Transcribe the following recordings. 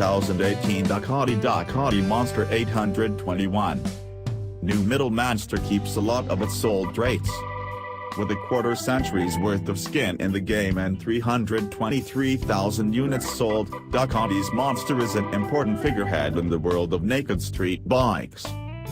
2018 DUCATI Monster 821. New middle Manchester keeps a lot of its sold rates. With a quarter century's worth of skin in the game and 323,000 units sold, Ducati's Monster is an important figurehead in the world of naked street bikes.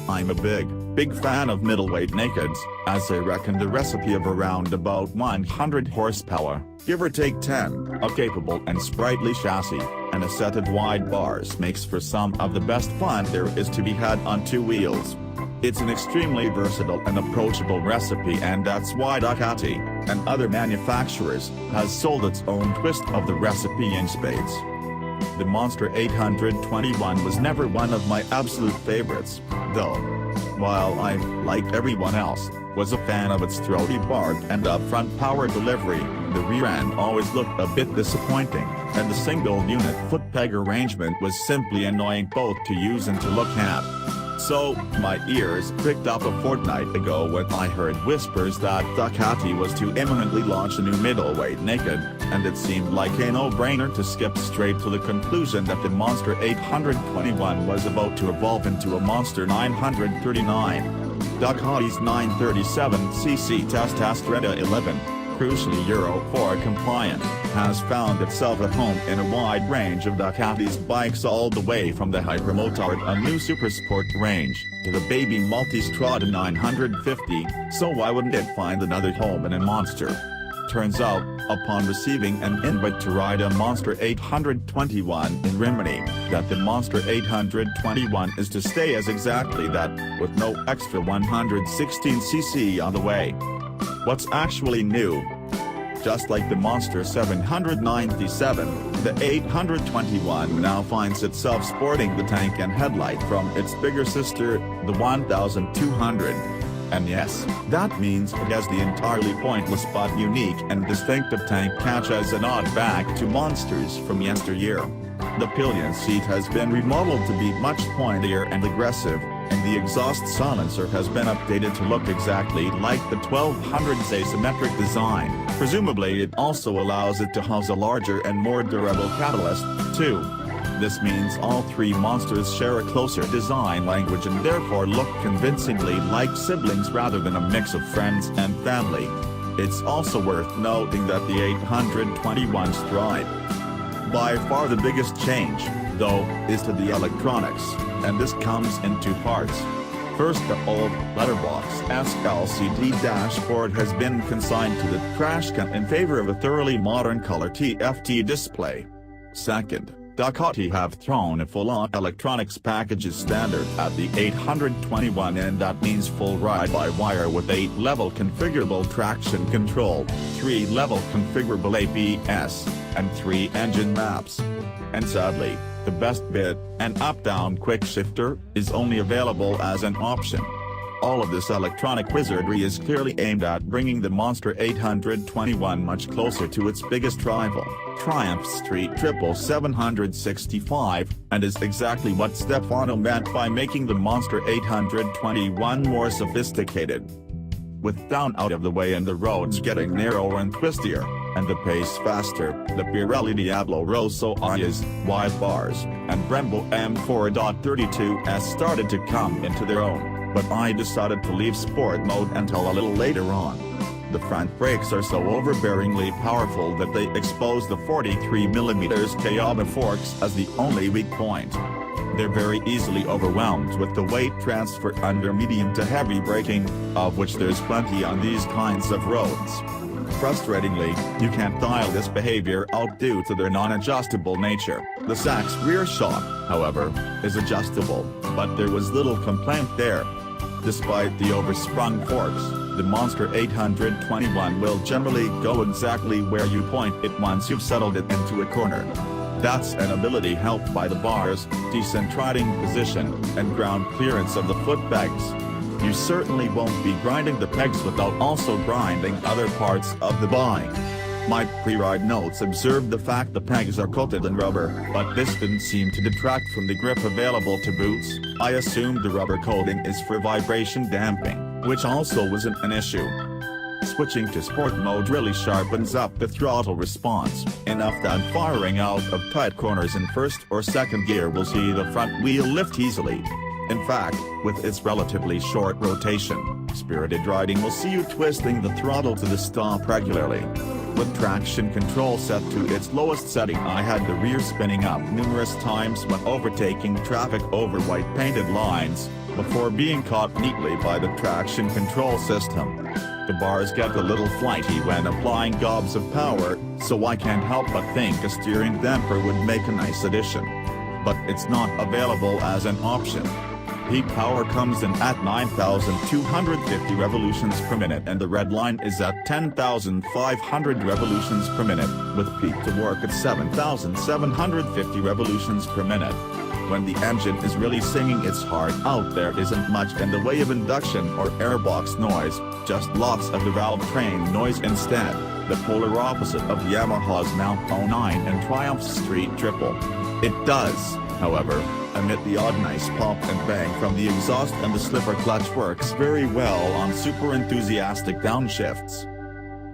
I'm a big fan of middleweight nakeds, as I reckon the recipe of around about 100 horsepower, give or take 10, a capable and sprightly chassis, and a set of wide bars makes for some of the best fun there is to be had on two wheels. It's an extremely versatile and approachable recipe, and that's why Ducati, and other manufacturers, has sold its own twist of the recipe in spades. The Monster 821 was never one of my absolute favorites, though. While I, like everyone else, was a fan of its throaty bark and upfront power delivery, the rear end always looked a bit disappointing, and the single-unit foot peg arrangement was simply annoying both to use and to look at. So, my ears pricked up a fortnight ago when I heard whispers that Ducati was to imminently launch a new middleweight naked, and it seemed like a no-brainer to skip straight to the conclusion that the Monster 821 was about to evolve into a Monster 939. Ducati's 937cc Testastretta 11, crucially Euro 4 compliant, has found itself at home in a wide range of Ducati's bikes, all the way from the Hypermotard, a new supersport range, to the baby Multistrada 950, so why wouldn't it find another home in a Monster? Turns out, upon receiving an invite to ride a Monster 821 in Rimini, that the Monster 821 is to stay as exactly that, with no extra 116cc on the way. What's actually new? Just like the Monster 797, the 821 now finds itself sporting the tank and headlight from its bigger sister, the 1200. And yes, that means it has the entirely pointless but unique and distinctive tank catch as a nod back to monsters from yesteryear. The pillion seat has been remodeled to be much pointier and aggressive, and the exhaust silencer has been updated to look exactly like the 1200's asymmetric design. Presumably it also allows it to house a larger and more durable catalyst, too. This means all three Monsters share a closer design language and therefore look convincingly like siblings rather than a mix of friends and family. It's also worth noting that the 821's stride. By far the biggest change, though, is to the electronics, and this comes in two parts. First, the old letterbox-esque LCD dashboard has been consigned to the trash can in favor of a thoroughly modern color TFT display. Second, Ducati have thrown a full-on electronics package standard at the 821, and that means full ride-by-wire with 8-level configurable traction control, 3-level configurable ABS, and 3 engine maps. And sadly, the best bit, an up-down quick shifter, is only available as an option. All of this electronic wizardry is clearly aimed at bringing the Monster 821 much closer to its biggest rival, Triumph Street Triple 765, and is exactly what Stefano meant by making the Monster 821 more sophisticated. With down out of the way and the roads getting narrower and twistier, and the pace faster, the Pirelli Diablo Rosso I's, wide bars, and Brembo M4.32's started to come into their own. But I decided to leave sport mode until a little later on. The front brakes are so overbearingly powerful that they expose the 43mm Kayaba forks as the only weak point. They're very easily overwhelmed with the weight transfer under medium to heavy braking, of which there's plenty on these kinds of roads. Frustratingly, you can't dial this behavior out due to their non-adjustable nature. The Sachs rear shock, however, is adjustable, but there was little complaint there. Despite the oversprung forks, the Monster 821 will generally go exactly where you point it once you've settled it into a corner. That's an ability helped by the bars, decent riding position, and ground clearance of the foot pegs. You certainly won't be grinding the pegs without also grinding other parts of the bike. My pre-ride notes observed the fact the pegs are coated in rubber, but this didn't seem to detract from the grip available to boots. I assumed the rubber coating is for vibration damping, which also wasn't an issue. Switching to sport mode really sharpens up the throttle response, enough that firing out of tight corners in first or second gear will see the front wheel lift easily. In fact, with its relatively short rotation, spirited riding will see you twisting the throttle to the stop regularly. With traction control set to its lowest setting, I had the rear spinning up numerous times when overtaking traffic over white painted lines, before being caught neatly by the traction control system. The bars get a little flighty when applying gobs of power, so I can't help but think a steering damper would make a nice addition. But it's not available as an option. Peak power comes in at 9,250 revolutions per minute and the red line is at 10,500 revolutions per minute, with peak to work at 7,750 revolutions per minute. When the engine is really singing its heart out, there isn't much in the way of induction or airbox noise, just lots of the valve train noise instead, the polar opposite of Yamaha's Mount 09 and Triumph's Street Triple. It does, however, emit the odd nice pop and bang from the exhaust, and the slipper clutch works very well on super enthusiastic downshifts.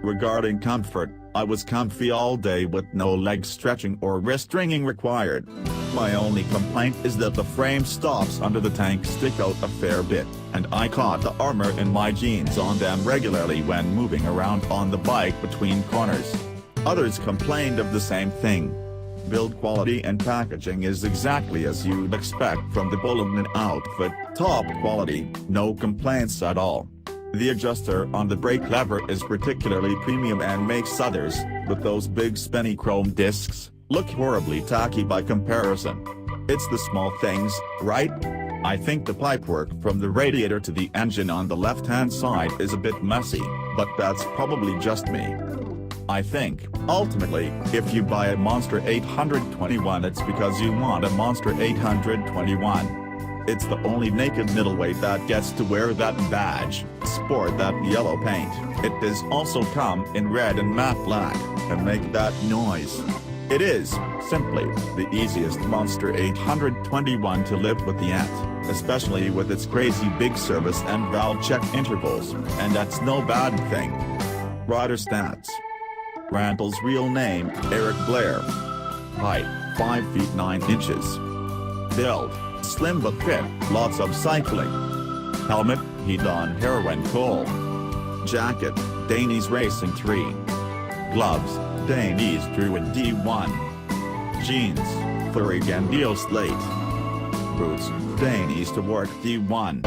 Regarding comfort, I was comfy all day with no leg stretching or wrist wringing required. My only complaint is that the frame stops under the tank stick out a fair bit, and I caught the armor in my jeans on them regularly when moving around on the bike between corners. Others complained of the same thing. Build quality and packaging is exactly as you'd expect from the Bulletin outfit, top quality, no complaints at all. The adjuster on the brake lever is particularly premium and makes others, with those big spinny chrome discs, look horribly tacky by comparison. It's the small things, right? I think the pipework from the radiator to the engine on the left-hand side is a bit messy, but that's probably just me. I think, ultimately, if you buy a Monster 821, it's because you want a Monster 821. It's the only naked middleweight that gets to wear that badge, sport that yellow paint. It does also come in red and matte black, and make that noise. It is, simply, the easiest Monster 821 to live with yet, especially with its crazy big service and valve check intervals, and that's no bad thing. Rider stats. Randall's real name, Eric Blair. Height, 5 feet 9 inches. Build, slim but fit, lots of cycling. Helmet, heat on heroin coal. Jacket, Danes Racing 3. Gloves, Danes Druid D1. Jeans, furry Gandil Slate. Boots, Danes to work D1.